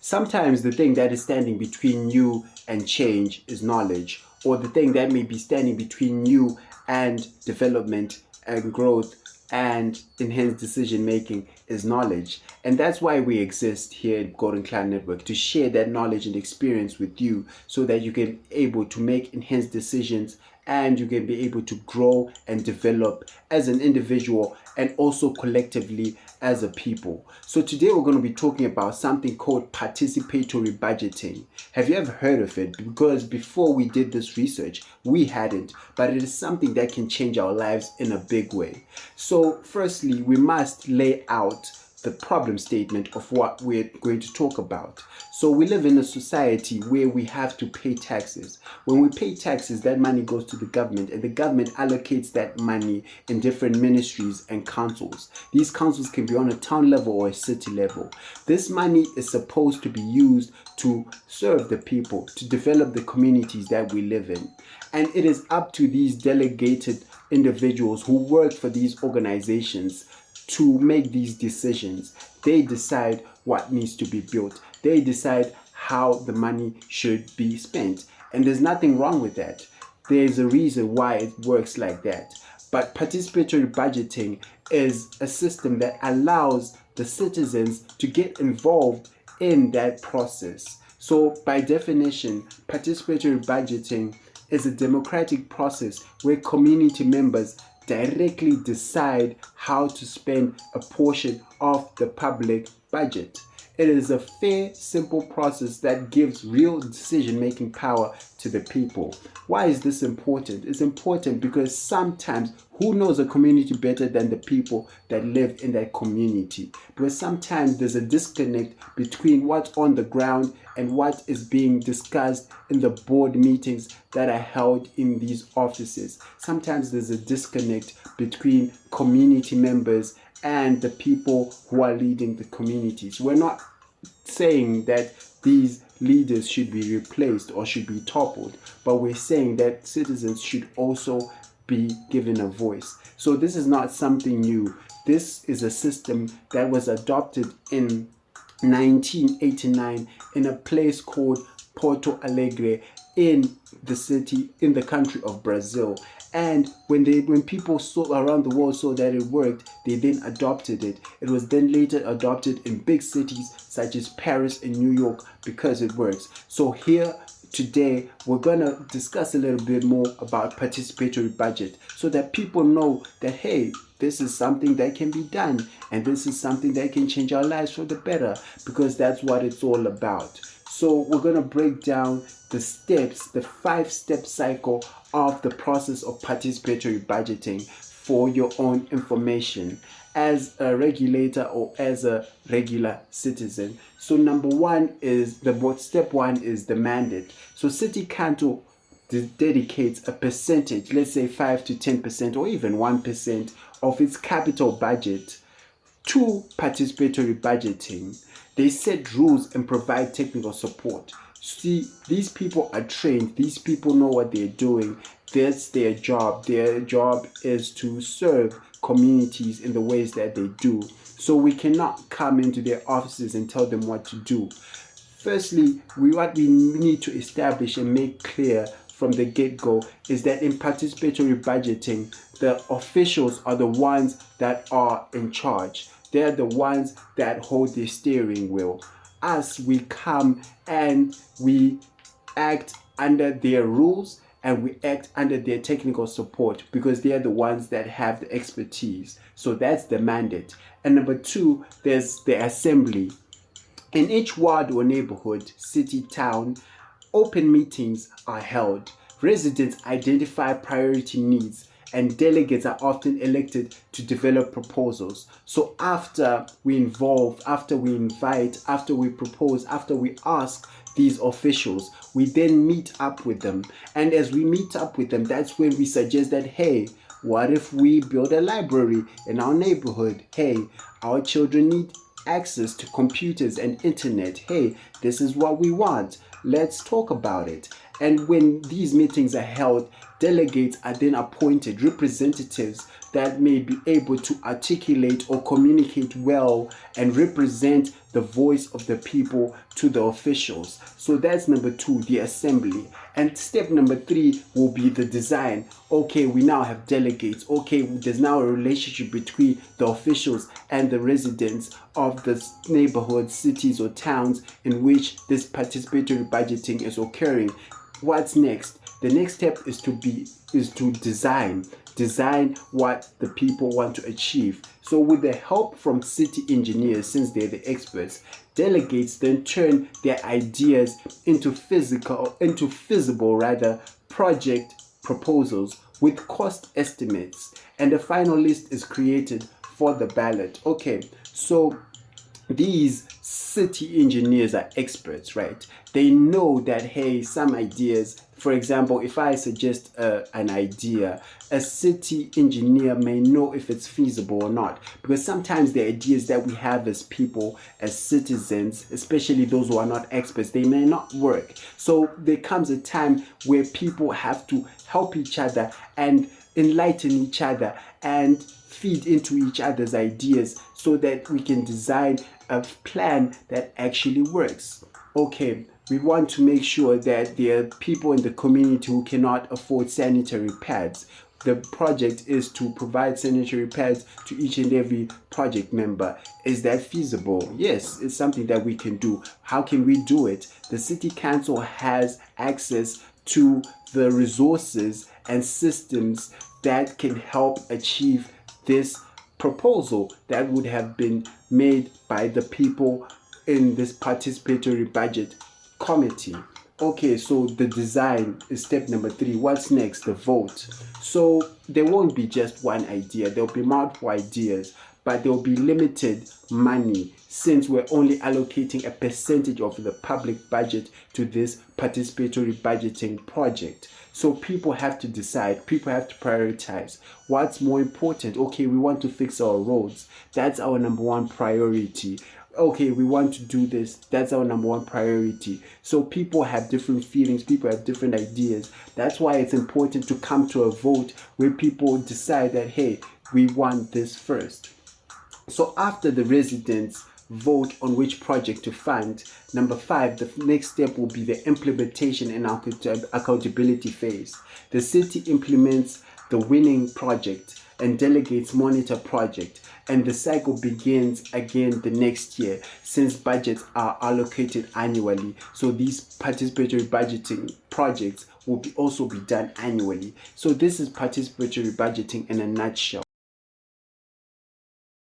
Sometimes the thing that is standing between you and change is knowledge, or the thing that may be standing between you and development and growth and enhanced decision making is knowledge. And that's why we exist here at Golden Cloud Network, to share that knowledge and experience with you so that you can be able to make enhanced decisions and you can be able to grow and develop as an individual and also collectively as a people. So today we're going to be talking about something called participatory budgeting. Have you ever heard of it? Because before we did this research, we hadn't, but it is something that can change our lives in a big way. So firstly, we must lay out the problem statement of what we're going to talk about. So we live in a society where we have to pay taxes. When we pay taxes, that money goes to the government, and the government allocates that money in different ministries and councils. These councils can be on a town level or a city level. This money is supposed to be used to serve the people, to develop the communities that we live in. And it is up to these delegated individuals who work for these organizations to make these decisions. They decide what needs to be built. They decide how the money should be spent. And there's nothing wrong with that. There's a reason why it works like that. But participatory budgeting is a system that allows the citizens to get involved in that process. So by definition, participatory budgeting is a democratic process where community members directly decide how to spend a portion of the public budget. It is a fair, simple process that gives real decision-making power to the people. Why is this important? It's important because sometimes who knows a community better than the people that live in that community? Because sometimes there's a disconnect between what's on the ground and what is being discussed in the board meetings that are held in these offices. Sometimes there's a disconnect between community members and the people who are leading the communities. We're not saying that these leaders should be replaced or should be toppled, but we're saying that citizens should also be given a voice. So this is not something new. This is a system that was adopted in 1989 in a place called Porto Alegre in the country of Brazil. And when people saw around the world saw that it worked, they then adopted it. It was then later adopted in big cities such as Paris and New York because it works. So here today we're gonna discuss a little bit more about participatory budget so that people know that, hey, this is something that can be done and this is something that can change our lives for the better, because that's what it's all about. So we're going to break down the steps, the 5-step cycle of the process of participatory budgeting for your own information as a regulator or as a regular citizen. So step one is the mandate. So City Council dedicates a percentage, let's say 5 to 10% or even 1% of its capital budget to participatory budgeting. They set rules and provide technical support. See, these people are trained. These people know what they're doing. That's their job. Their job is to serve communities in the ways that they do. So we cannot come into their offices and tell them what to do. Firstly, what we need to establish and make clear from the get-go is that in participatory budgeting, the officials are the ones that are in charge. They're the ones that hold the steering wheel. Us, we come and we act under their rules and we act under their technical support because they are the ones that have the expertise. So that's the mandate. And number 2, there's the assembly. In each ward or neighborhood, city, town, open meetings are held. Residents identify priority needs and delegates are often elected to develop proposals. So after we invite, after we propose, after we ask these officials, we then meet up with them. And as we meet up with them, that's when we suggest that, hey, what if we build a library in our neighborhood? Hey, our children need access to computers and internet. Hey, this is what we want. Let's talk about it. And when these meetings are held, delegates are then appointed, representatives that may be able to articulate or communicate well and represent the voice of the people to the officials. So that's number 2, the assembly. And step number 3 will be the design. Okay, we now have delegates. Okay, there's now a relationship between the officials and the residents of the neighborhoods, cities, or towns in which this participatory budgeting is occurring. What's next? The next step is to design what the people want to achieve. So with the help from city engineers, since they're the experts, delegates then turn their ideas into feasible project proposals with cost estimates, and the final list is created for the ballot. Okay, so these city engineers are experts, right? They know that, hey, some ideas, for example, if I suggest an idea, a city engineer may know if it's feasible or not, because sometimes the ideas that we have as people, as citizens, especially those who are not experts, they may not work. So there comes a time where people have to help each other and enlighten each other and feed into each other's ideas so that we can design a plan that actually works. Okay, we want to make sure that there are people in the community who cannot afford sanitary pads. The project is to provide sanitary pads to each and every project member. Is that feasible? Yes, it's something that we can do. How can we do it? The city council has access to the resources and systems that can help achieve this proposal that would have been made by the people in this participatory budget committee. Okay, so the design is step number 3. What's next? The vote. So there won't be just one idea, there'll be multiple ideas, but there'll be limited money since we're only allocating a percentage of the public budget to this participatory budgeting project. So people have to decide, people have to prioritize what's more important. Okay, we want to fix our roads. That's our number 1 priority. Okay, we want to do this. That's our number 1 priority. So people have different feelings, people have different ideas. That's why it's important to come to a vote where people decide that, hey, we want this first. So after the residents vote on which project to fund, number 5, the next step will be the implementation and accountability phase. The city implements the winning project and delegates monitor project, and the cycle begins again the next year since budgets are allocated annually. So these participatory budgeting projects will also be done annually. So this is participatory budgeting in a nutshell.